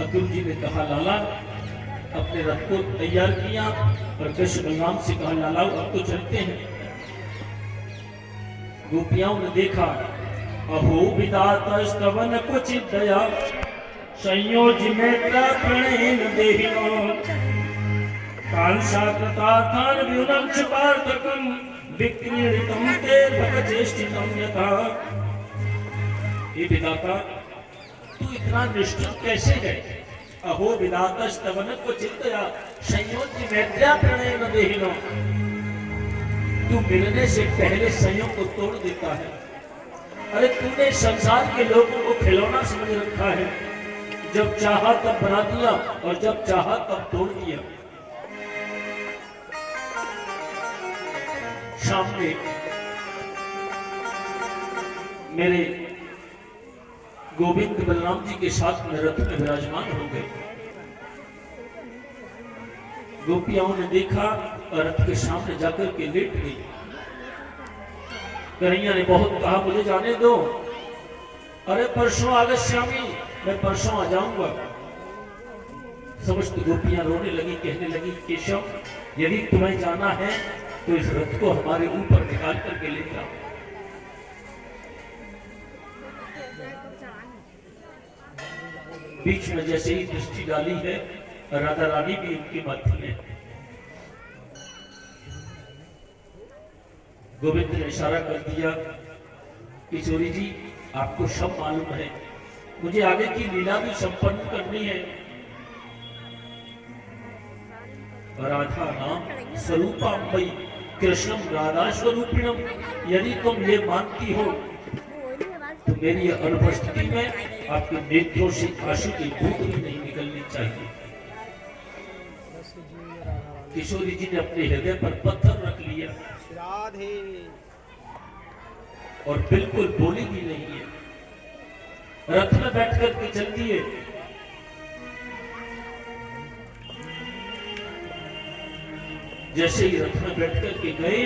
अक्रूर जी ने कहा लाला, अपने रथ को तैयार किया और कृष्ण बलराम से कहा लाला अब तो चलते हैं। गोपियाओं ने देखा, अहो विधाता स्तवन क्वचित दया संयोज में प्रणयन देहिनो कांसा कृतार्थान व्युनम च पार्थकम विक्रीडितम ते भगचेष्टितम यथा। हे विधाता, तू इतना निष्ठुर कैसे है? अहो विधाता स्तवन क्वचित दया संयोज में प्रणयन देहिनो, तू मिलने से पहले संयोग को तोड़ देता है। अरे तूने संसार के लोगों को खिलौना समझ रखा है, जब चाहा तब बना दिया और जब चाहा तब तोड़ दिया। सामने मेरे गोविंद बलराम जी के साथ में रथ में विराजमान हो गए। गोपियाओं ने देखा और रथ के सामने जाकर के लेट गई। कन्हैया ने बहुत कहा मुझे जाने दो, अरे परसों आगस्यामी, मैं परसों आ जाऊंगा। समस्त गोपियां रोने लगी, कहने लगी केशव, यदि तुम्हें जाना है तो इस रथ को हमारे ऊपर निकाल करके ले जाओ। बीच में जैसे ही दृष्टि डाली है, राधा रानी भी उनके मध्य में। गोविंद ने इशारा कर दिया, किशोरी जी आपको सब मालूम है, मुझे आगे की लीला भी संपन्न करनी है। राधा नाम स्वरूपाम्बई कृष्णम राधा स्वरूपिणम, यदि तुम ये मानती हो तो मेरी अनुपस्थिति में आपके नेत्रों से आंसू की बूंद भी नहीं निकलनी चाहिए। किशोरी जी ने अपने हृदय पर पत्थर रख लिया और बिल्कुल बोली भी नहीं है। रथ में बैठ करके चल दिए। जैसे ही रथ में बैठ करके गए,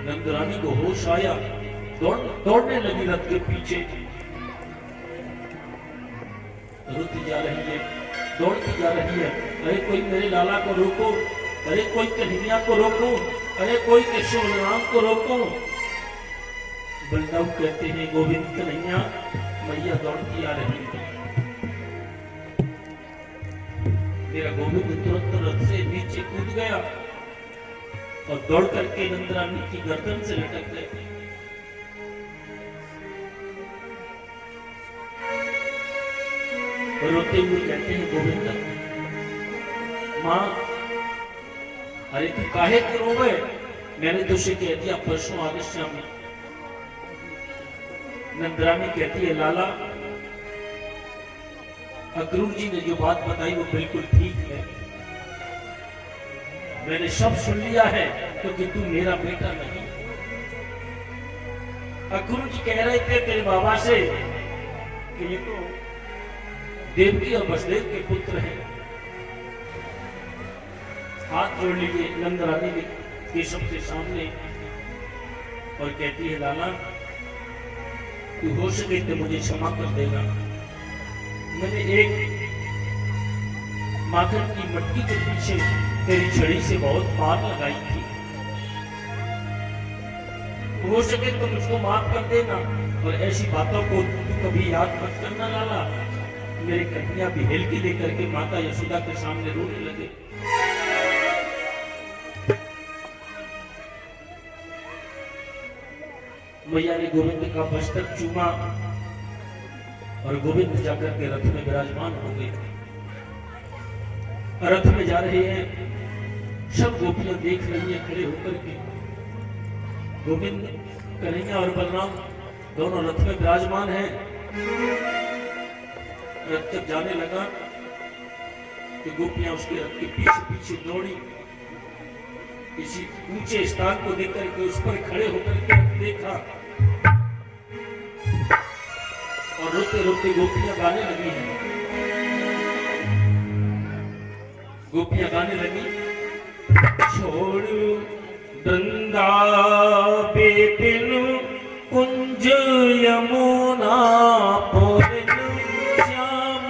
नंदरानी को होश आया, दौड़ने लगी रथ के पीछे। रुकती जा रही है, दौड़ती जा रही है। अरे कोई मेरे लाला को रोको, अरे कोई कन्हैया को रोको, अरे कोई केशव बलराम को रोको। बलराम कहते हैं गोविंद कन्हैया, मैया दौड़ती आ रही है। मेरा गोविंद तुरंत रथ से नीचे कूद गया और दौड़ करके नंदरानी की गर्दन से लटक गए। रोते हुए कहते हैं गोविंद, मां अरे तू काहे को रोवे? मैंने तुझसे कह दिया परसों आगस्यामी। नंदरानी कहती है लाला, अक्रूर जी ने जो बात बताई वो बिल्कुल ठीक है, मैंने सब सुन लिया है, क्योंकि तू मेरा बेटा नहीं। अक्रूर जी कह रहे थे तेरे बाबा से कि ये तो देवकी और वसुदेव के पुत्र हैं। हाथ जोड़ लिए नंदरानी ने केशव के सामने और कहती है लाला, तू हो सके तो मुझे क्षमा कर देगा। मैंने एक माखन की मटकी के पीछे तेरी छड़ी से बहुत मार लगाई थी, हो सके तो मुझको माफ कर देना और ऐसी बातों को तू कभी याद मत करना लाला। मेरे कन्हैया भी हेलकी लेकर के माता यशोदा के सामने रोने लगे। मैया ने गोविंद का मस्तक चूमा और गोविंद जाकर के रथ में विराजमान हो गए। रथ में जा रहे हैं, सब गोपियां देख रही है खड़े होकर के। गोविंद, कन्हैया और बलराम दोनों रथ में विराजमान हैं। रथ जब जाने लगा तो गोपियां उसके रथ के पीछे पीछे दौड़ी। किसी ऊंचे स्थान को देखकर के उस पर खड़े होकर के देखा और रोते रोते गोपियां गाने लगी हैं। गोपियां गाने लगी, छोड़ वृंदावन कुंज यमुना पूरन श्याम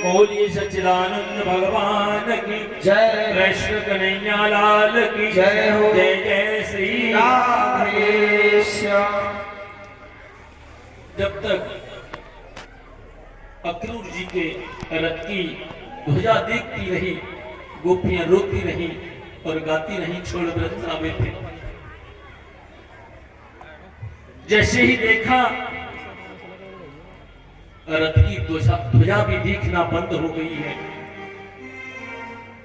बोलिए सच्चिदानंद भगवान की जय। कृष्ण कन्हैया लाल की जय हो। जय जय श्री राधे श्याम। जब तक अक्रूर जी के रथ की ध्वजा देखती रही, गोपियां रोती रही और गाती रही, छोड़ वृंदावे थे। जैसे ही देखा रथ की ध्वजा भी दिखना बंद हो गई है।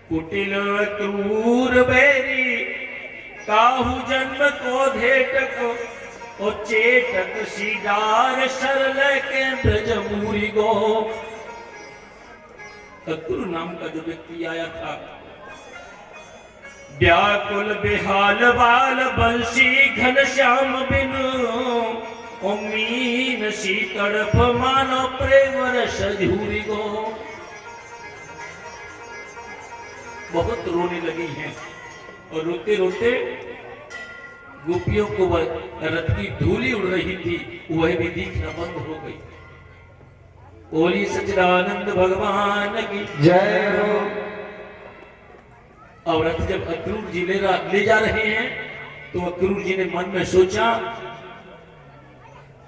कुटिल क्रूर बैरी काहू जन्म को धेटक और चेटक सीडार सरल के ब्रज मूरी गो। अक्रूर नाम का जो व्यक्ति आया था, व्याकुल बेहाल बाल बंसी घन श्याम बिनु मीन सी तड़प मानो प्रेम रस झूरी गो। बहुत रोने लगी हैं और रोते रोते गोपियों को वह रथ की धूली उड़ रही थी, वह भी दिखना बंद हो गई। बोली सच्चिदानंद भगवान की जय हो। और रथ जब अक्रूर जी ले जा रहे हैं तो अक्रूर जी ने मन में सोचा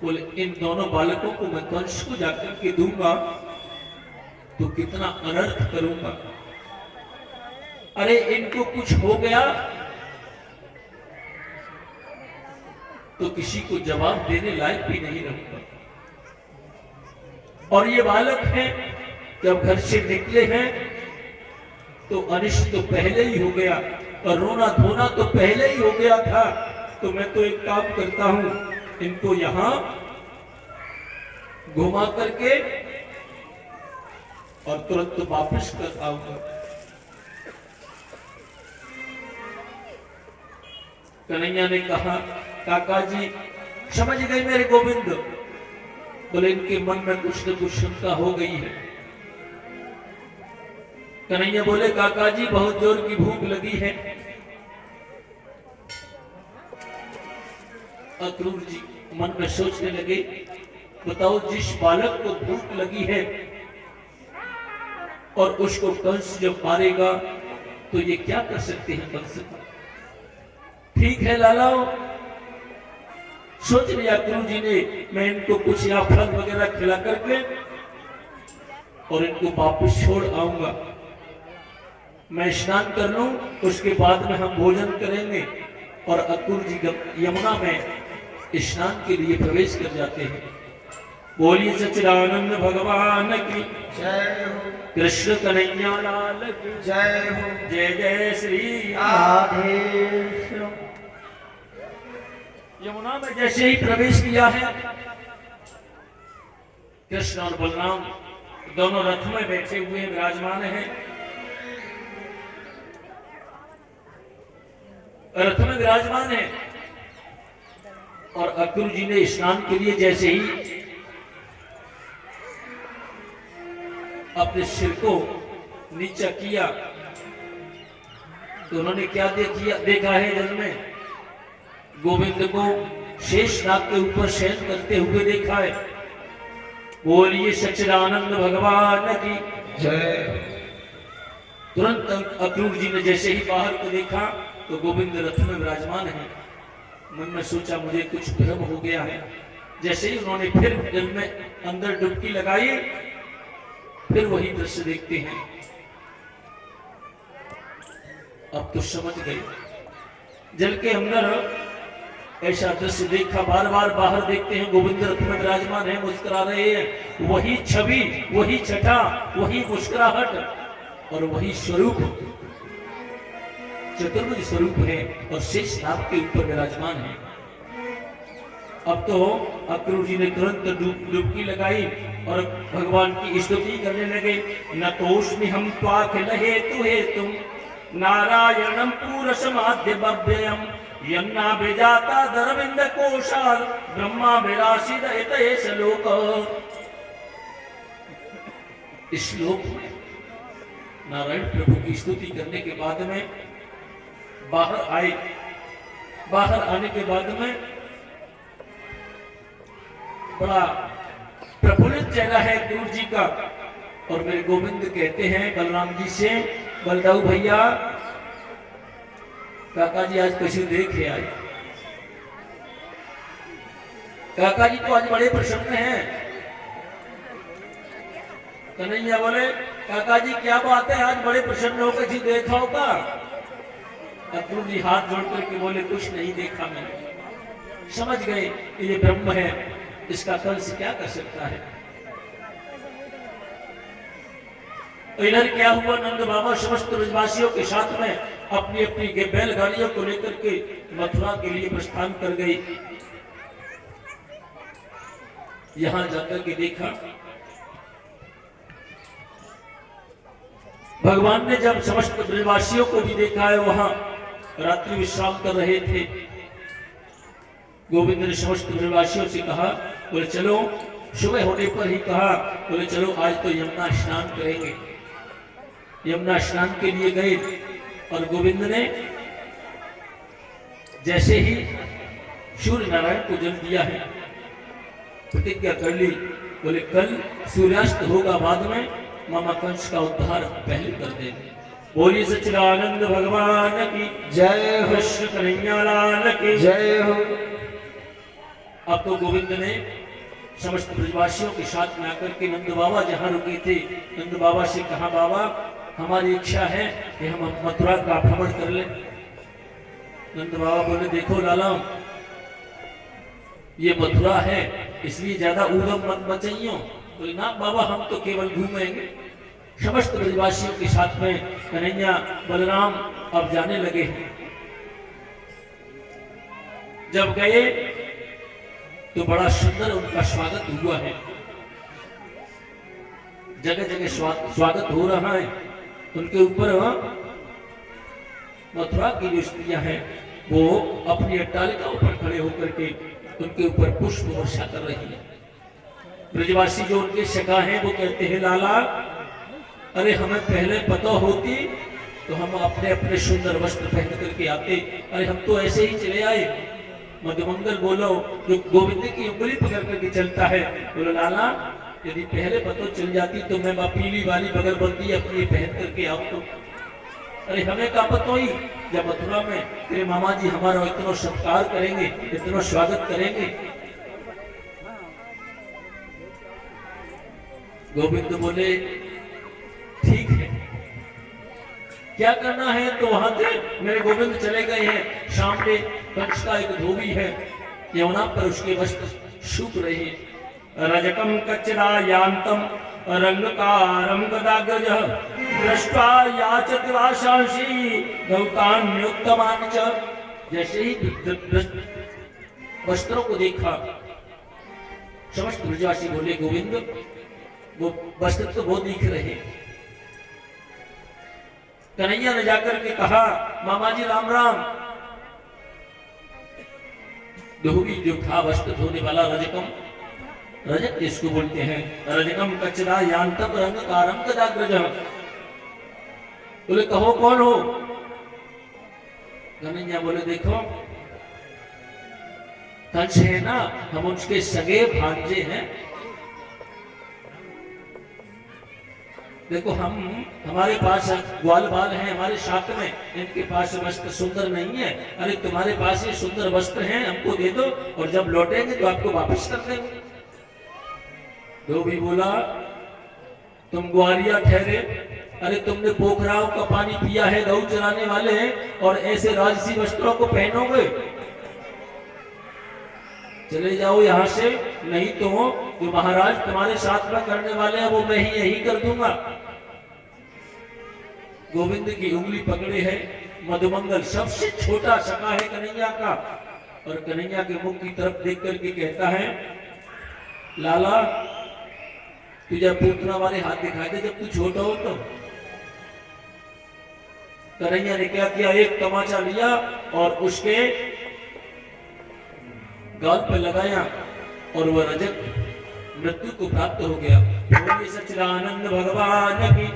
बोले इन दोनों बालकों को मैं कंस को जाकर के दूंगा तो कितना अनर्थ करूंगा। अरे इनको कुछ हो गया तो किसी को जवाब देने लायक भी नहीं रहूंगा। और ये बालक हैं, जब घर से निकले हैं तो अनिष्ट तो पहले ही हो गया और रोना धोना तो पहले ही हो गया था। तो मैं तो एक काम करता हूं, इनको यहां घुमा करके और तुरंत वापस कर आऊंगा। कन्हैया ने कहा काका जी समझ गए मेरे गोविंद। बोले इनके मन में कुछ न कुछ शंका हो गई है। कन्हैया बोले काका जी बहुत जोर की भूख लगी है। अक्रूर जी मन में सोचने लगे बताओ जिस बालक को भूख लगी है और उसको कंस जब मारेगा तो ये क्या कर सकते हैं कंस को। ठीक है लालाओ, सोच लिया गुरु जी ने मैं इनको कुछ या फल वगैरह खिला करके और इनको वापस छोड़ आऊंगा। मैं स्नान कर लूं उसके बाद में हम भोजन करेंगे। और अक्रूर जी यमुना में स्नान के लिए प्रवेश कर जाते हैं। बोलिए सच्चिदानंद भगवान की जय हो। कृष्ण कन्हैया लाल की जय हो। जय जय श्री आदेश। यमुना में जैसे ही प्रवेश किया है कृष्ण और बलराम दोनों रथ में बैठे हुए विराजमान हैं। रथ में विराजमान है और अक्रूर जी ने स्नान के लिए जैसे ही अपने सिर को नीचा किया तो उन्होंने क्या देखा है जल में। गोविंद को शेष नाग के ऊपर शयन करते हुए देखा है। बोलिए सच्चिदानंद भगवान की जय। तुरंत अक्रूर जी ने जैसे ही बाहर को देखा तो गोविंद रथ में विराजमान है। मन में सोचा मुझे कुछ भ्रम हो गया है। जैसे ही उन्होंने फिर जल में अंदर डुबकी लगाई फिर वही दृश्य देखते हैं। अब तो समझ गए जल के अंदर ऐसा दृश्य देखा। बार बार बाहर देखते हैं गोविंद रथ में विराजमान है, मुस्कुरा रहे हैं। वही छवि, वही छटा, वही मुस्कुराहट और वही स्वरूप चतुर्भुज स्वरूप है और शेष नाग के ऊपर विराजमान है। अब तो अक्रूर जी ने तुरंत डुबकी लगाई और भगवान की स्तुति करने लगे। न तोष्मि हम त्वाखिल हेतु हेतुम नारायणम पूरसमाद्य भव्ययम यन्ना बेजाता दरविंद कोशाल ब्रह्मा विराशिद इतयेष लोक। इस श्लोक में नारायण प्रभु की स्तुति करने के बाद में बाहर आए। बाहर आने के बाद में बड़ा प्रफुल्लित चेहरा है गुरु जी का। और मेरे गोविंद कहते हैं बलराम जी से, बलदाऊ भैया काका जी आज कैसे देखे आए। काका जी तो आज बड़े प्रसन्न हैं। कन्हैया बोले काका जी क्या बात है आज बड़े प्रसन्न होकर जी देखा होगा। अक्रूर जी हाथ जोड़ करके बोले कुछ नहीं देखा मैंने। समझ गए ये ब्रह्म है, इसका कंस क्या कर सकता है। तो इधर क्या हुआ, नंद बाबा समस्त ब्रजवासियों के साथ में अपनी अपनी बैलगाड़ियों को लेकर के मथुरा के लिए प्रस्थान कर गई। यहां जाकर के देखा भगवान ने जब समस्त ब्रजवासियों को भी देखा है वहां रात्रि विश्राम कर रहे थे। गोविंद ने समस्त ब्रजवासियों से कहा, बोले चलो, सुबह होने पर ही कहा, बोले चलो आज तो यमुना स्नान करेंगे। यमुना स्नान के लिए गए और गोविंद ने जैसे ही सूर्य नारायण को जल दिया है प्रतिज्ञा कर ली, बोले कल सूर्यास्त होगा बाद में मामा कंस का उद्धार पहले कर देंगे। बोलिए सच्चिदानंद भगवान की जय हो। कृष्ण कन्हैया लाल की जय हो। अब तो गोविंद ने समस्त ब्रजवासियों के साथ में आकर के नंद बाबा जहाँ रुके थे, नंद बाबा से कहा, बाबा हमारी इच्छा है कि हम मथुरा का भ्रमण कर लें। नंद बाबा बोले, देखो लाला, ये मथुरा है, इसलिए ज्यादा उद्यम मत मचाइयो। बोले, ना बाबा, हम तो केवल घूमेंगे। समस्त ब्रजवासियों के साथ में कन्हैया बलराम अब जाने लगे हैं। जब गए तो बड़ा सुंदर उनका स्वागत हुआ है, जगह जगह स्वागत हो रहा है। उनके ऊपर मथुरा की जो स्त्रियां हैं वो अपनी अट्टालिकाओं पर खड़े होकर के उनके ऊपर पुष्प वर्षा कर रही है। ब्रजवासी जो उनके सखा हैं वो कहते हैं, लाला अरे हमें पहले पता होती तो हम अपने अपने सुंदर वस्त्र पहन करके आते, अरे हम तो ऐसे ही चले आए। मधुमंगल बोलो, जो गोविंद की उंगली पकड़ करके चलता है, बोलो लाला यदि पहले पता चल जाती तो मैं पीली वाली बगलबंदी अपनी पहन करके आऊं तो। अरे हमें क्या पता ही, जब मथुरा में तेरे मामा जी हमारा इतना सत्कार करेंगे, इतना स्वागत करेंगे। गोविंद बोले, ठीक है, क्या करना है तो वहां से मेरे गोविंद चले गए हैं। सामने कंस का एक धोबी है, यमुना पर उसके वस्त्र सूख रहे हैं। रजकम कच्चदायांतम रंगकारम गदाग्रजः दृष्ट्वा याचति वाशांसी गौतान्योत्तमानि च। जैसे ही वस्त्रों को देखा, समस्त ब्रजवासी बोले, गोविंद वो वस्त्र तो बहुत दिख रहे। कन्हैया ने जाकर के कहा, मामा जी राम राम। धोबी जो था वस्त्र धोने वाला, रजकम, रजक इसको बोलते हैं, रजकम कच्चदायांतम रंगकारम गदाग्रजः। बोले, कहो कौन हो? कन्हैया बोले, देखो कंस है ना, हम उसके सगे भांजे हैं। देखो हमारे पास ग्वाल बाल हैं हमारे साथ में, इनके पास वस्त्र सुंदर नहीं है। अरे तुम्हारे पास ये सुंदर वस्त्र हैं, हमको दे दो और जब लौटेंगे तो आपको वापस कर देंगे। धोबी बोला, तुम ग्वालिया ठहरे, अरे तुमने पोखराओं का पानी पिया है, गऊ चराने वाले हैं, और ऐसे राजसी वस्त्रों को पहनोगे? चले जाओ यहाँ से, नहीं तो जो महाराज तुम्हारे साथ में करने वाले हैं वो मैं ही यही कर दूंगा। गोविंद की उंगली पकड़े है मधुमंगल, सबसे छोटा सखा है कन्हैया का, और कन्हैया के मुख की तरफ देख करके कहता है, लाला तुझे पूतना वाले हाथ दिखाई दे जब तू छोटा हो तो। कन्हैया ने क्या किया, एक तमाचा लिया और उसके गाल पर लगाया और वह रजक मृत्यु को प्राप्त हो गया। बोलिए सच्चिदानंद भगवान की,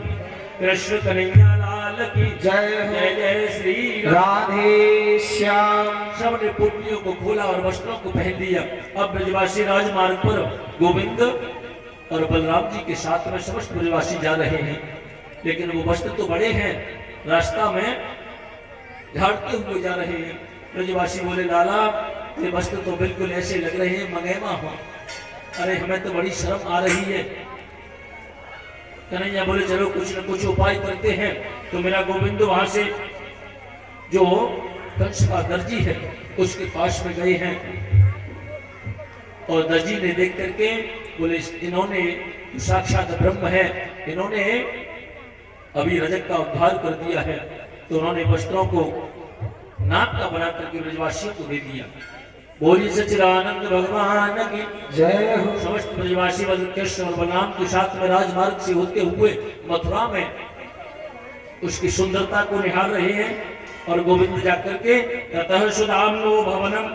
कृष्ण कन्हैया लाल की जय। जय जय श्री राधे श्याम। सबने पुतलियों को खोला और वस्त्रों को पहन लिया। अब ब्रजवासी राजमार्ग पर गोविंद और बलराम जी के साथ में समस्त ब्रजवासी जा रहे हैं, लेकिन वो वस्त्र तो बड़े हैं, रास्ता में झाड़ते हुए जा रहे हैं। ब्रजवासी बोले, लाला ये वस्त्र तो बिल्कुल ऐसे लग रहे हैं मंगेमा हो, अरे हमें तो बड़ी शर्म आ रही है। कन्हैया बोले, चलो कुछ न कुछ उपाय करते हैं। तो मेरा गोविंद वहां से जो कंस का दर्जी है उसके पास में गए हैं, और दर्जी ने देख करके बोले, इन्होंने साक्षात ब्रह्म है, इन्होंने अभी रजक का उद्धार कर दिया है। तो उन्होंने वस्त्रों को नाक का बना करके ब्रजवासियों को दे दिया। बोलिए सच्चिदानंद भगवान की जय हो। समस्त ब्रजवासी कृष्ण और बलराम के साथ में राजमार्ग से होते हुए मथुरा में उसकी सुंदरता को निहार रहे हैं। और गोविंद जाकर के ततः सुदाम्नो भवनम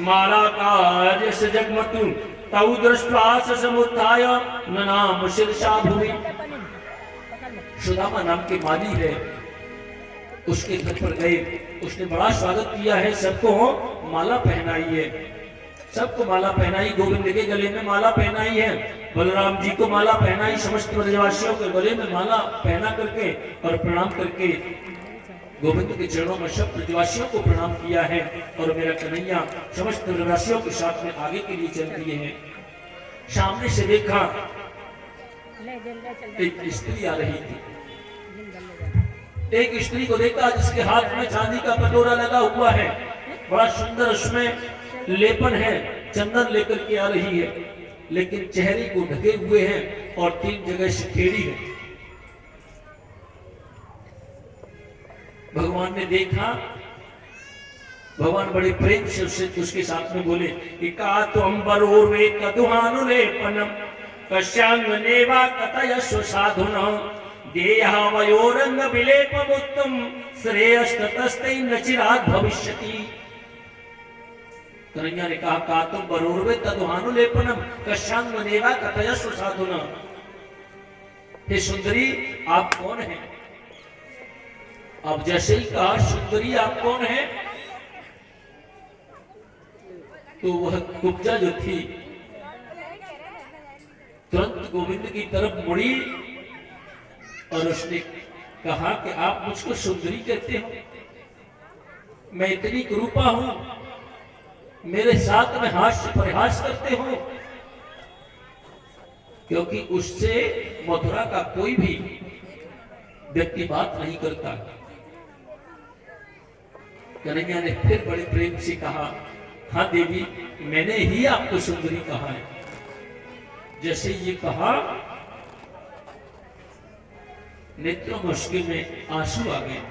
माला कार्य से जगमतु तौ दृष्ट्वा समुत्थाय ननाम शीर्षा भूमि। सुदामा नाम के माली है, उसके घर पर गए, उसने बड़ा स्वागत किया है, सबको माला पहनाई है, सबको माला पहनाई, गोविंद के गले में माला पहनाई है, बलराम जी को माला पहनाई, समस्त ब्रजवासियों के गले में माला पहना करके और प्रणाम करके गोविंद के चरणों में सब ब्रजवासियों को प्रणाम किया है और मेरा कन्हैया समस्त ब्रजवासियों के साथ में आगे के लिए चल दिए हैं। सामने से देखा एक स्त्री आ रही थी। एक स्त्री को देखा जिसके हाथ में चांदी का कटोरा लगा हुआ है, बड़ा सुंदर उसमें लेपन है, चंदन लेकर के आ रही है, लेकिन चेहरे को ढके हुए हैं और 3 जगह से टेढ़ी है। भगवान ने देखा, भगवान बड़े प्रेम से उसके साथ में बोले कि का तो अंबरोर्वे कदुहानुलेपनम कश्यांगनेवा कतयस्व साधुना देहावयोरंग विलेपमुत्तम श्रेयस्ततस्ते नचिरात भविष्यति। कन्हैया ने कहा का तुम बरोर्वे तदुहानुलेपनम कश्यांगनेवा कतयस्व साधुना। हे सुंदरी आप कौन हैं? अब जैसे ही कहा सुंदरी आप कौन है, तो वह कुब्जा जो थी तुरंत गोविंद की तरफ मुड़ी और उसने कहा कि आप मुझको सुंदरी कहते हो, मैं इतनी कुरूपा हूं, मेरे साथ में हास्य परिहास करते हो, क्योंकि उससे मथुरा का कोई भी व्यक्ति बात नहीं करता। कन्हैया ने फिर बड़े प्रेम से कहा हाँ देवी, मैंने ही आपको सुंदरी कहा है। जैसे ये कहा नेत्रों में उसके में आंसू आ गए।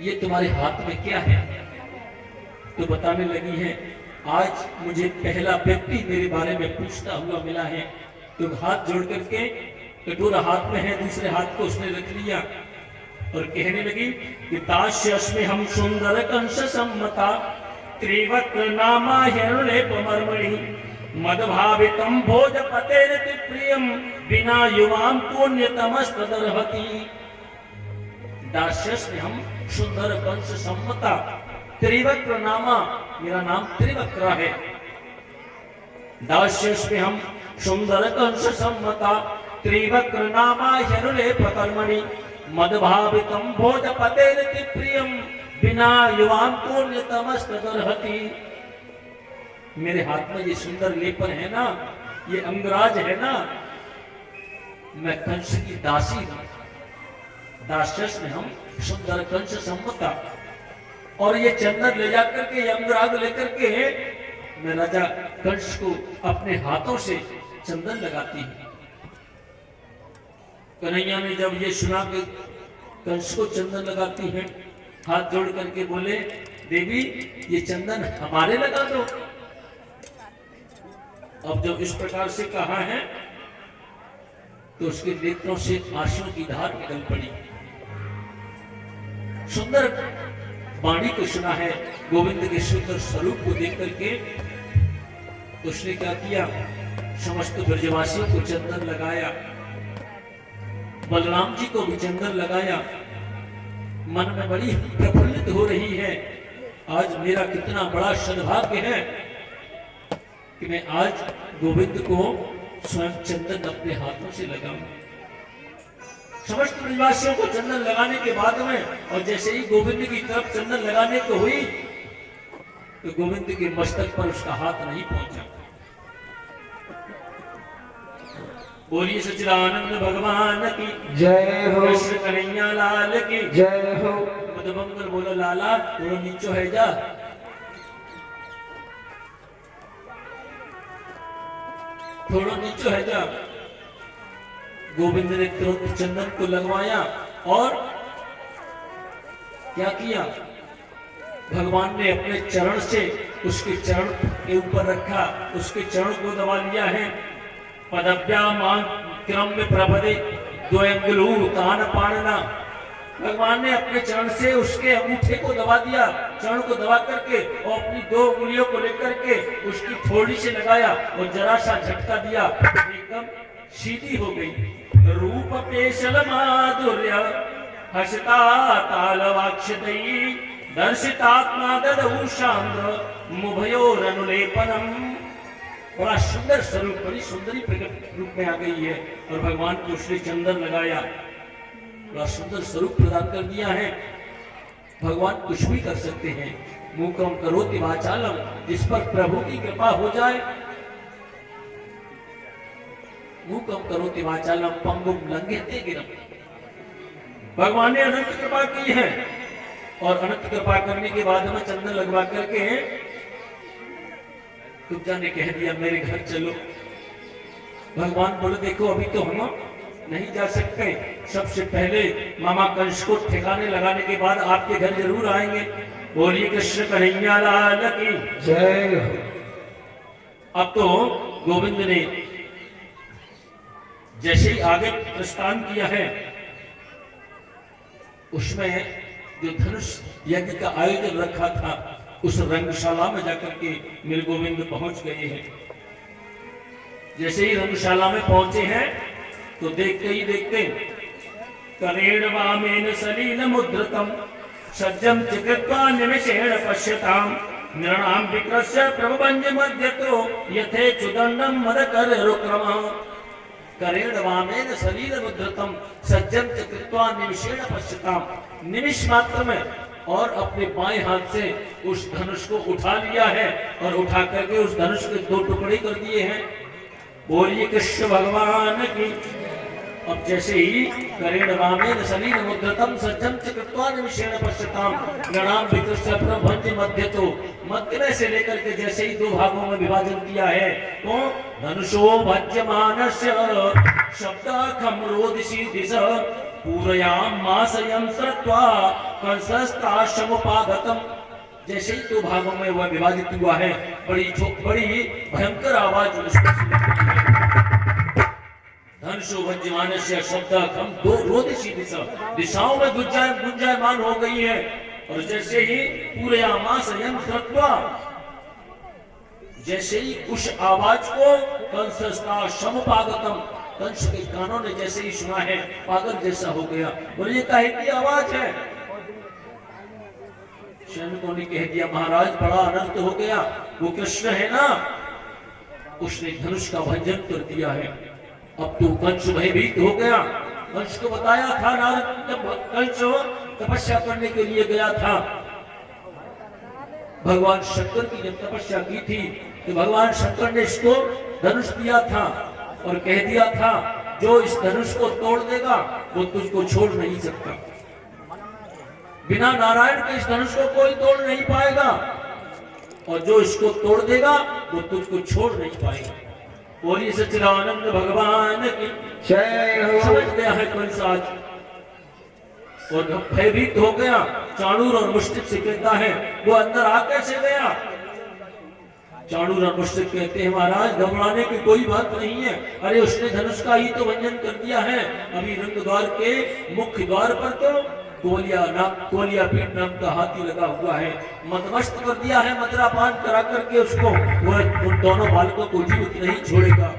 ये तुम्हारे हाथ में क्या है? तो बताने लगी है आज मुझे पहला व्यक्ति मेरे बारे में पूछता हुआ मिला है। तो हाथ जोड़ करके कटोरा हाथ में है, दूसरे हाथ को उसने रख लिया और कहने लगी कि दास्यस्मि हम सुंदर कंस सम्मता त्रिवक्र नामा हिरण्यपमर्मणि मदभावितम भोजपतेरति प्रियम बिना युवाम पुण्यतमस्तदर्हति। दास्यस्मि हम सुंदर कंस सम्मता त्रिवक्र नामा, मेरा नाम त्रिवक्र है। दास्यस्मि हम सुंदर कंस सम्मता त्रिवक्र नामा हिरण्यपकर्मणि मदभावितम भोजपतेरति प्रियम बिना युवाम पुण्यतमस्तदर्हति। मेरे हाथ में ये सुंदर लेपन है ना, ये अंगराज है ना, मैं कंस की दासी हूं। दास्यस में हम सुंदर कंस सम्मता, और ये चंदन ले जाकर के, ये अंगराग लेकर के मैं राजा कंस को अपने हाथों से चंदन लगाती हूं। कन्हैया ने जब ये सुना कि कंस को चंदन लगाती है, हाथ जोड़ करके बोले देवी ये चंदन हमारे लगा दो। अब जब इस प्रकार से कहा है तो उसके नेत्रों से आंसू की धार निकल पड़ी। सुंदर वाणी को सुना है, गोविंद के सुंदर स्वरूप को देख करके उसने क्या किया, समस्त ब्रजवासियों को चंदन लगाया, बलराम जी को भी चंदन लगाया। मन में बड़ी प्रफुल्लित हो रही है, आज मेरा कितना बड़ा सद्भाग्य है कि मैं आज गोविंद को स्वयं चंदन अपने हाथों से लगाऊं। समस्त ब्रजवासियों को चंदन लगाने के बाद में, और जैसे ही गोविंद की तरफ चंदन लगाने को हुई तो गोविंद के मस्तक पर उसका हाथ नहीं पहुंचा। बोलिए सच्चिदानंद भगवान की जय हो, कृष्ण कन्हैया लाल की जय हो। मधुमंगल बोलो लाला, थोड़ा नीचो है जा। थोड़ा नीचो है जा। गोविंद ने तुरंत चंदन को लगवाया और क्या किया, भगवान ने अपने चरण से उसके चरण के ऊपर रखा, उसके चरण को दबा लिया है। पदव्यामान क्रम में प्रभदे द्वयंगलू तान पाणना। भगवान ने अपने चरण से उसके अंगूठे को दबा दिया, चरण को दबा करके और अपनी 2 उंगलियों को लेकर के उसकी थोड़ी से लगाया और जरा सा झटका दिया, एकदम सीधी हो गई। रूप पेशल माधुर्य हसता तालवाक्षदयी दर्शितात्मा ददौ शांत मुभयोरनुलेपनम। बड़ा सुंदर स्वरूप, बड़ी सुंदरी प्रकट रूप में आ गई है और भगवान को श्री चंदन लगाया, बड़ा सुंदर स्वरूप प्रदान कर दिया है। भगवान कुछ भी कर सकते हैं। मूकम करोति वाचालम, जिस पर प्रभु की कृपा हो जाए, मूकम करोति वाचालम पंगुम लंघयते गिरम। भगवान ने अनंत कृपा की है और अनंत कृपा करने के बाद हमें चंदन लगवा करके तुमजा ने कह दिया मेरे घर चलो। भगवान बोले देखो अभी तो हम नहीं जा सकते, सबसे पहले मामा कंस को ठिकाने लगाने के बाद आपके घर जरूर आएंगे। बोलिए कृष्ण कन्हैया लाल की जय। अब तो गोविंद ने जैसे ही आगे प्रस्थान किया है, उसमें जो धनुष यज्ञ का आयोजन रखा था उस रंगशाला में जाकर के मेरे गोविंद पहुंच गए हैं। जैसे ही रंगशाला में पहुंचे हैं तो देखते ही देखते करेण वामेन सलील मुद्रतम सज्जम चिकित्वा निमिषेण पश्यताम नृणाम विक्रस्य प्रभुवंज मध्यतो यथे चुदंडम मदकर रुक्रम। करेण वामेन सलील मुद्रतम सज्जम चिकित्वा निमिषेण पश्यताम, निमिष मात्र में और अपने बाएं हाथ से उस धनुष को उठा लिया है और उठा करके उस धनुष के दो टुकड़े कर दिए हैं। बोलिए कृष्ण भगवान की। अब जैसे ही करेण वामेन सलील मुद्रतम सज्जम चिकित्वा निमिषेण पश्यताम नृणाम विक्रस्य प्रभुवंज मध्यतो, मध्य में से लेकर के जैसे ही दो भागों में विभाजन किया है तो धनुषो भज्यमानस्य शब्दखम रोदिषि दिश पूरयाम मासयं श्रुत्वा कंसस्ताश्रमुपागतम। जैसे ही दो भागों में वह विभाजित हुआ है, बड़ी भयंकर आवाज धनुषो भज्यमानस्य शब्दखम दो रोदिषि दिश, दिशाओं में गुंजायमान हो गई है। और जैसे ही पूरयामासयं श्रुत्वा, जैसे ही उस आवाज को कंसस्ताश्रमुपागतम, कंस के कानों ने जैसे ही सुना है पागल जैसा हो गया। और ये काहे की आवाज है? सैनिकों ने कह दिया महाराज बड़ा अनर्थ हो गया, वो कृष्ण है ना, उसने धनुष का भंजन कर दिया है। अब तो कंस भयभीत हो गया। कंस को बताया था नारद, जब कंस तपस्या करने के लिए गया था, भगवान शंकर की जब तपस्या की थी तो भगवान शंकर ने इसको धनुष दिया था और कह दिया था जो इस धनुष को तोड़ देगा वो तुझको छोड़ नहीं सकता। बिना नारायण के इस धनुष को कोई तोड़ नहीं पाएगा और जो इसको तोड़ देगा वो तुझको छोड़ नहीं पाएगा। बोलिए सच्चिदानंद भगवान की जय हो। समझ गया है कंस आज और भयभीत हो गया। चाणूर और मुश्तिक से कहता है वो अंदर आ कैसे गया? चाणूर और मुश्तिक कहते हैं महाराज घबराने की कोई बात नहीं है, अरे उसने धनुष का ही तो भंजन कर दिया है। अभी रंग द्वार के मुख्य द्वार पर तो कोलिया पीठ नाम का हाथी लगा हुआ है, मदमस्त कर दिया है, मदरा पान करा करके उसको वह उन दोनों बालकों को जीवित नहीं छोड़ेगा।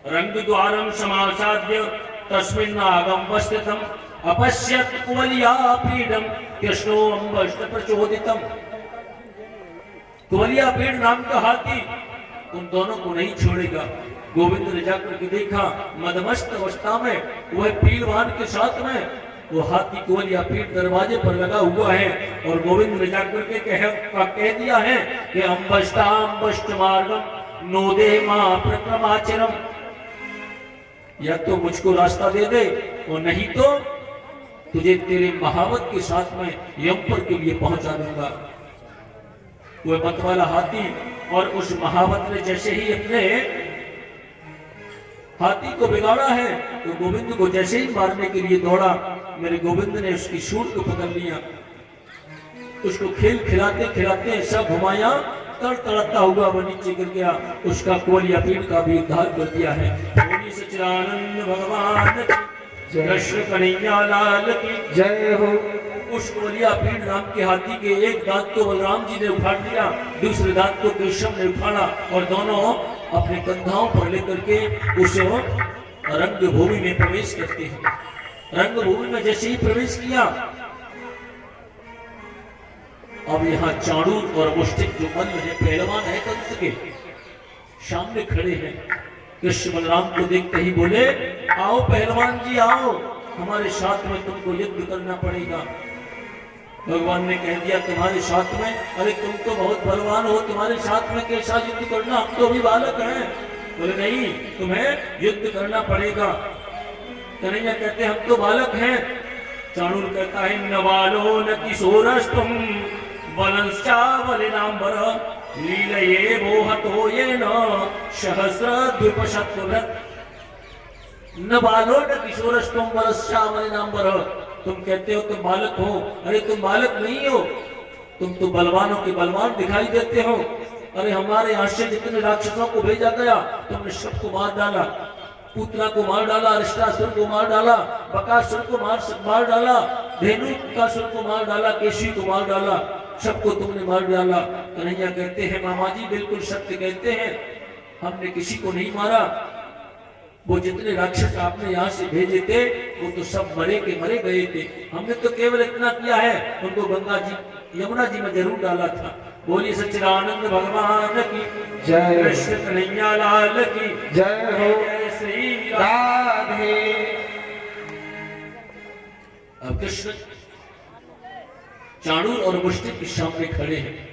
रंग द्वारम समासाद्य तस्मिन् आगम अपश्यत कुवलिया पीडम कृष्णो अम्बष्ट प्रचोदितम। कुवलिया पीड़ नाम का हाथी उन दोनों को नहीं छोड़ेगा। गोविंद ने जाकर के देखा मदमस्त अवस्था में वह पीलवान के साथ में वो हाथी कुवलिया पीठ दरवाजे पर लगा हुआ है और गोविंद ने जाकर के कह दिया है कि अम्बष्ट मार्गम नोदे मां प्रक्रमाचरम, या तो मुझको रास्ता दे दे और नहीं तो तुझे तेरे महावत के साथ में यमपुर के लिए पहुंचा दूंगा। वह मत वाला हाथी और उस महावत ने जैसे ही अपने हाथी को बिगाड़ा है तो गोविंद को जैसे ही मारने के लिए दौड़ा, मेरे गोविंद ने उसकी सूंड को पकड़ लिया, उसको खेल खिलाते खिलाते ऐसा घुमाया तड़तड़ाता हुआ वो नीचे गिर गया। उसका कुवलिया पीठ का भी उद्धार कर दिया है। बोलिए सच्चिदानंद भगवान की, कृष्ण कन्हैया लाल की जय हो। उस कुवलिया पीठ नाम के हाथी के एक दांत को बलराम जी ने उखाड़ लिया, दूसरे दांत को केशव ने उखाड़ा और दोनों अपने कंधाओं पर लेकर के उस रंगभूमि में प्रवेश करते हैं। रंगभूमि में जैसे ही प्रवेश किया, अब यहाँ चाणूर और मुश्तिक जो मल्ल है, पहलवान है कंस के, सामने खड़े हैं। कृष्ण बलराम को देखते ही बोले, आओ पहलवान जी आओ, हमारे साथ में तुमको युद्ध करना पड़ेगा। भगवान ने कह दिया तुम्हारे साथ में, अरे तुम तो बहुत बलवान हो, तुम्हारे साथ में कैसा युद्ध करना, हम तो भी बालक हैं। बोले नहीं, तुम्हें युद्ध करना पड़ेगा। कन्हैया कहते हम तो बालक हैं। चाणूर कहता है न बालो न किशोरस्तुम बलंश्चा बलिनांबर लीलये मोहतो ये न सहस्र द्विपशतुरत। न बालो न किशोरस्तुम बलंश्चा बलिनांबर, तुम कहते हो तुम बालक हो, अरे तुम बालक नहीं हो, तुम तो बलवानों के बलवान दिखाई देते हो। अरे हमारे यहाँ से जितने राक्षसों को भेजा गया तुमने सबको मार डाला, पूतना को मार डाला, अरिष्टासुर को मार डाला, बकासुर को मार डाला, धेनुकासुर को मार डाला, केशी को मार डाला, सबको तुमने मार डाला। कन्हैया कहते हैं मामा जी बिल्कुल सत्य कहते हैं, हमने किसी को नहीं मारा। वो जितने राक्षस आपने यहाँ से भेजे थे वो तो सब मरे के मरे गए थे, हमने तो केवल इतना किया है, उनको गंगा जी यमुना जी में जरूर डाला था। बोलिए सच्चिदानंद भगवान की जय, कृष्ण कन्हैया लाल की जय हो, जय श्री राधे। अब कृष्ण चाणूर और मुष्टिक के सामने खड़े हैं।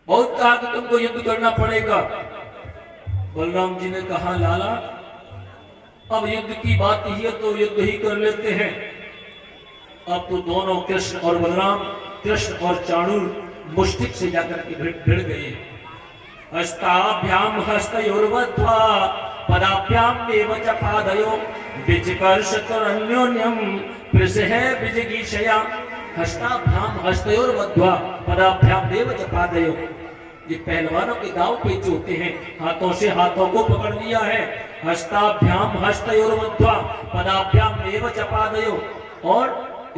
बहुत कहा कि तुमको युद्ध करना पड़ेगा। बलराम जी ने कहा लाला अब युद्ध की बात ही है तो युद्ध ही कर लेते हैं। अब तो दोनों कृष्ण और बलराम, कृष्ण और चाणूर मुष्टिक से जाकर के भिड़ गए। हस्ताभ्याम हस्तयोर्बद्ध्वा पदाभ्याम एव च पादयो विचिकर्षतरन्योन्यं पृषः विजिगीषया। हस्ताभ्याम हस्तयोर्बद्ध्वा पदाभ्याम एव च पादयो, ये पहलवानों के दांव पेच होते हैं, हाथों से हाथों को पकड़ लिया है। हस्ताभ्याम हस्तयोर्बद्ध्वा पदाभ्याम एव च पादयो, और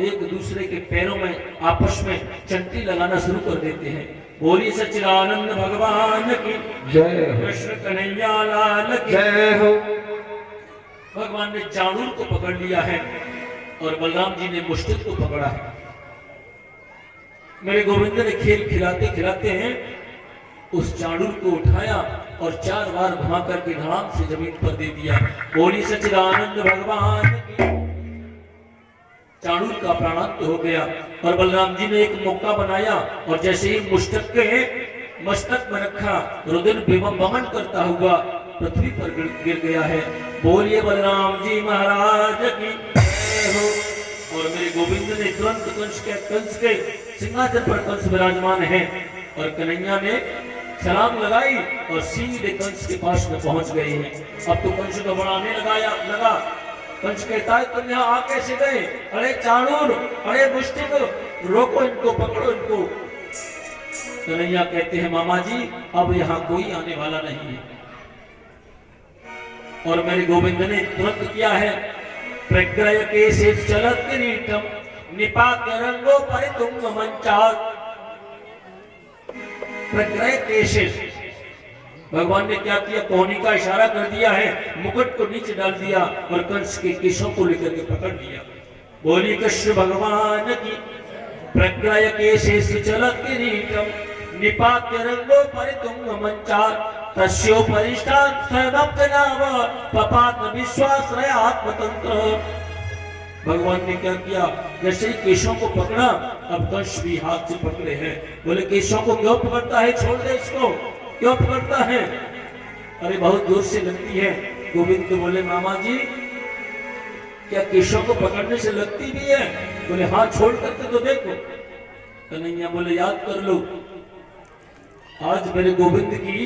एक दूसरे के पैरों में आपस में चंटी लगाना शुरू कर देते हैं। बोली सच्चिदानंद भगवान की जय हो, कृष्ण कन्हैया लाल की जय हो। भगवान ने चाणूर को पकड़ लिया है और बलराम जी ने मुष्टिक को पकड़ा है। मेरे गोविंद ने खेल खिलाते खिलाते हैं उस चाणूर को उठाया और 4 बार घुमा करके धड़ाम से जमीन पर दे दिया। बोली सच्चिदानंद भगवान की। चाणूर का प्राणांत हो गया और बलराम जी ने एक मौका बनाया और जैसे ही मुष्टिक के मस्तक में रखा, रुद्र बमन करता हुआ पृथ्वी पर गिर गया है। बोलिए बलराम जी महाराज की जय हो। और मेरे गोविंद ने तुरंत कंस के सिंहासन पर कंस विराजमान है और कन्हैया ने छलांग लगाई और सीधे कंस के पास में पहुंच गए हैं। अब तो कंस को बढ़ाने लगा। कंस कहता है तुम यहाँ आ कैसे गए? अरे चाणूर, अरे मुष्टिक, रोको इनको, पकड़ो इनको। कन्हैया कहते हैं मामा जी अब यहाँ कोई आने वाला नहीं है। और मेरे गोविंद ने तुरंत किया है, प्रग्रह के से चलत किरीटम निपात्य रंगो परितुंग मंचार। प्रग्रह केशेष, भगवान ने क्या किया, कोहनी का इशारा कर दिया है, मुकुट को नीचे डाल दिया और कंस के केशों को लेकर के पकड़ लिया। बोली कृष्ण भगवान की। प्रग्रह केशेष चलत किरीटम निपात्य रंगो परितुंग मंचार तस्योपरिष्टान स्वयं नाम पपात विश्वाश्रय आत्मतंत्र। भगवान ने क्या किया, जैसे ही केशों को पकड़ा अब कंस भी हाथ से पकड़े हैं। बोले केशों को क्यों पकड़ता है, छोड़ दे इसको, क्यों पकड़ता है? अरे बहुत जोर से लगती है। गोविंद बोले मामा जी क्या केशों को पकड़ने से लगती भी है? बोले हाँ, छोड़ करके तो देखो। कन्हैया बोले याद कर लो, आज मेरे गोविंद की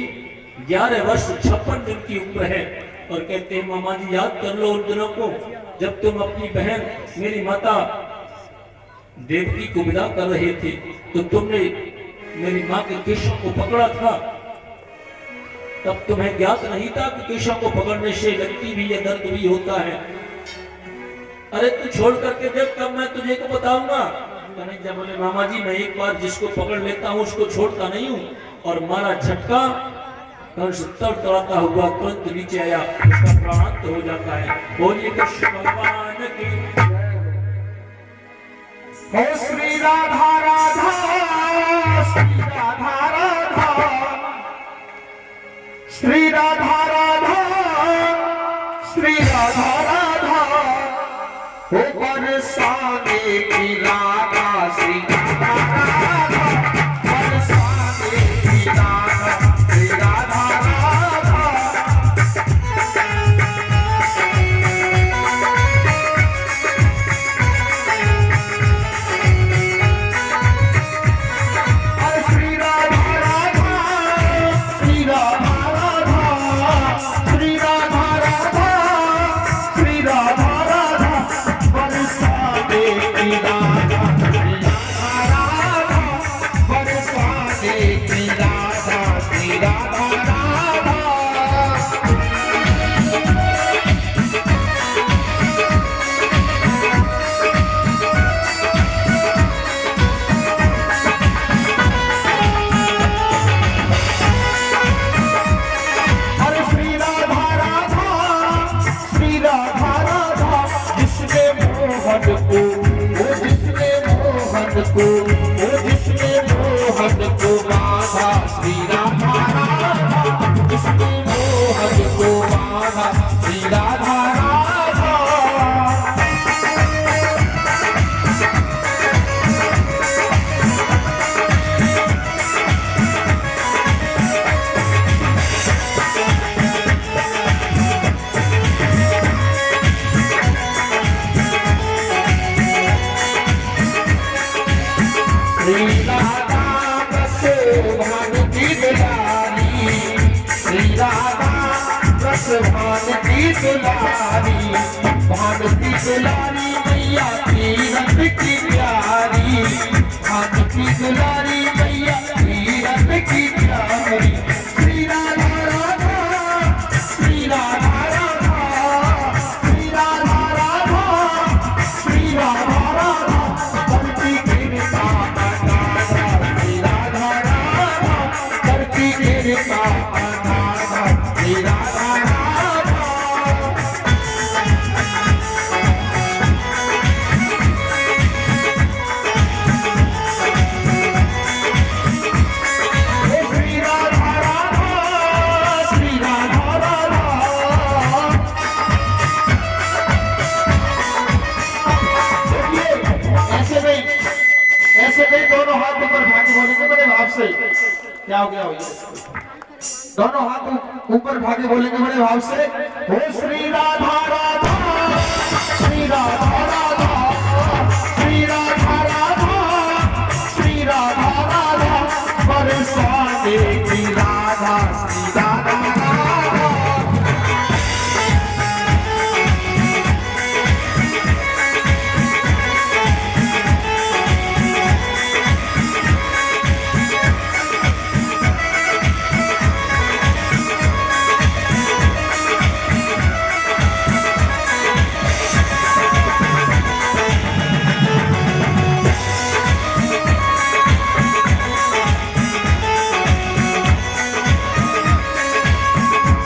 11 वर्ष 56 दिन की उम्र है। और कहते हैं मामा जी याद कर लो उन दिनों को जब तुम अपनी बहन मेरी माता देवकी को विदा कर रहे थे तो तुमने मेरी माँ के केशों को पकड़ा था। तब तुम्हें ज्ञात नहीं था कि केशों को पकड़ने से लगती भी है, दर्द भी होता है। अरे तू छोड़ करके देख, तब मैं तुझे को बताऊंगा। कन्हैया बोले मामा जी मैं एक बार जिसको पकड़ लेता हूँ उसको छोड़ता नहीं हूँ। और मारा झटका, कंस तड़तड़ाता हुआ तुरंत नीचे आया, उसका प्राणांत हो जाता है। बोलिए कृष्ण भगवान की। श्री राधा राधा, श्री राधा राधा, श्री राधा राधा, श्री राधा राधा, हो बरसाने की राधा, श्री राधा राधा, बरसाने की राधा, श्री राधा राधा। श्री राधा राधा, श्री राधा राधा, श्री राधा राधा, श्री राधा राधा, बरसाने की राधा, श्री राधा राधा, बरसाने की राधा, श्री राधा राधा। अरे श्री राधा राधा, श्री राधा राधा, जिसने मोहन को, वो जिसने मोहन को, वो जिसने मोहन को बांधा, श्री राधा राधा, जिसने मोहन को बांधा, श्री राधा राधा। श्री राधा रस भान की दुलारी, श्री राधा रस भान की दुलारी, भान की दुलारी मैया तीरथ की प्यारी, भान की दुलारी मैया तीरथ की प्यारी। श्री राधा राधा, श्री राधा राधा, श्री राधा राधा, श्री राधा राधा, करती कृपा अनाथा, श्री राधा राधा, करती कृपा अनाथा, श्री राधा राधा। श्री राधा राधा, श्री राधा राधा। देखिए, ऐसे नहीं दोनों हाथ ऊपर उठा के बोलेंगे बड़े भाव से। क्या हो गया दोनों हाथ ऊपर उठा के बोलेंगे बड़े भाव से। हो श्री राधा राधा, श्री राधा राधा, श्री राधा राधा, श्री राधा राधा, बरसाने की राधा, श्री राधा राधा।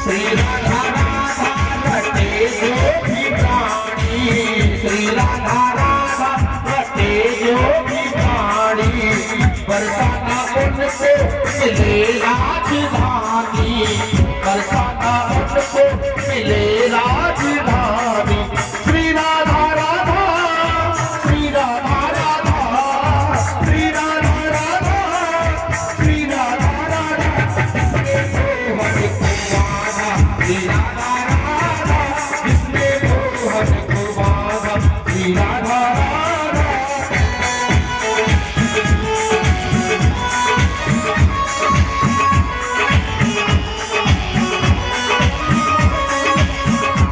श्री राधा राधा रटे जो भी प्राणी, श्री राधा राधा रटे जो भी प्राणी, बरसाना उनको मिले राजधानी, बरसाना उनको मिले राजधानी। श्री राधा राधा, श्री राधा राधा, श्री राधा राधा, श्री राधा राधा, जिसने मोहन को बांधा, श्री राधा राधा, जिसने मोहन को बांधा, श्री राधा राधा।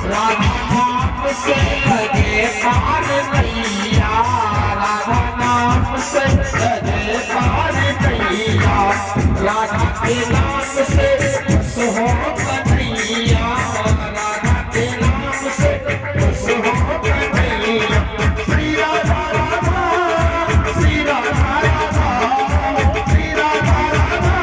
राधा नाम से लगे पार नैया, राधा नाम से लगे पार नैया, राधा के नाम से खुश हो कन्हैया, राधा के नाम से खुश हो कन्हैया। श्री राधा राधा, श्री राधा राधा, श्री राधा राधा,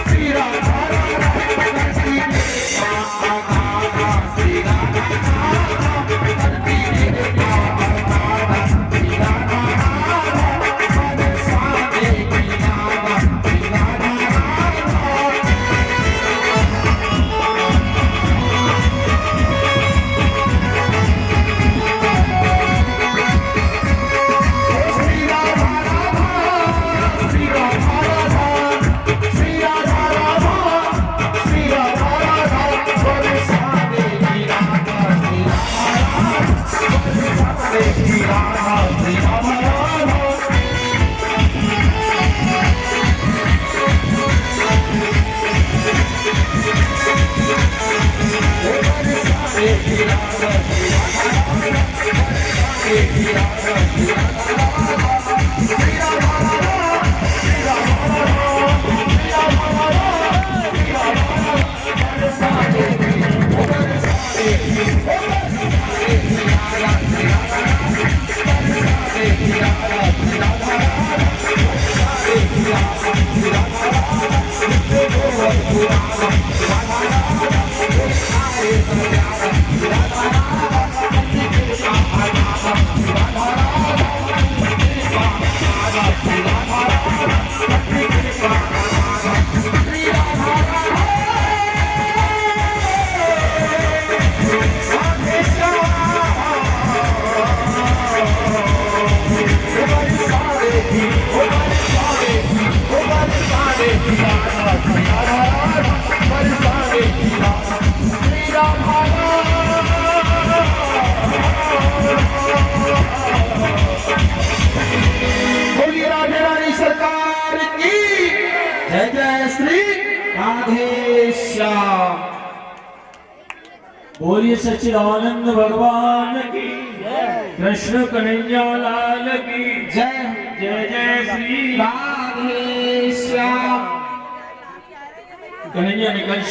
श्री राधा राधा, करती कृपा अनाथा, श्री राधा राधा, करती कृपा अनाथा, श्री राधा राधा, बरसाने की राधा, श्री राधा राधा। बोलिए राधे रानी सरकार की जय। जय श्री राधे श्याम। बोलिए सच्चिदानंद भगवान की कृष्ण कन्हैया लाल की जय। जय जय श्री राधे श्याम। कन्हैया निकल